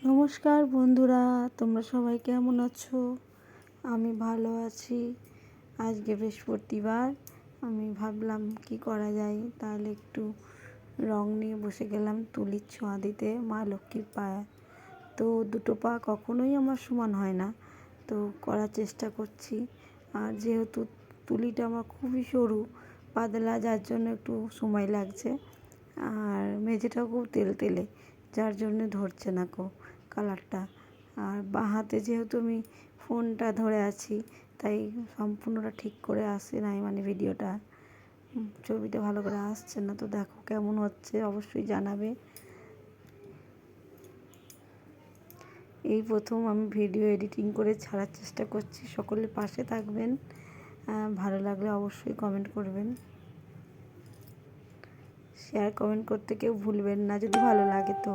নমস্কার বন্ধুরা, তোমরা সবাই কেমন আছো? আমি ভালো আছি। আজকে বৃহস্পতিবার, আমি ভাবলাম কি করা যায়, তাহলে একটু রং নিয়ে বসে গেলাম তুলির ছোঁয়া দিতে মা লক্ষ্মীর পায়ে। তো দুটো পা কখনোই আমার সমান হয় না, তো করার চেষ্টা করছি। আর যেহেতু তুলিটা আমার খুবই সরু পাতলা, যার জন্য একটু সময় লাগছে। আর মেঝেটাও খুব তেলতেলে, যার জন্য ধরছে না কালারটা। আর বাঁ হাতে যেহেতু আমি ফোনটা ধরে আছি, তাই সম্পূর্ণটা ঠিক করে আসে নাই, মানে ভিডিওটা ছবিটা ভালো করে আসছে না। তো দেখো কেমন হচ্ছে, অবশ্যই জানাবে। এই প্রথম আমি ভিডিও এডিটিং করে ছাড়ার চেষ্টা করছি। সকলে পাশে থাকবেন, ভালো লাগলে অবশ্যই কমেন্ট করবেন, শেয়ার কমেন্ট করতে কেউ ভুলবেন না যদি ভালো লাগে তো।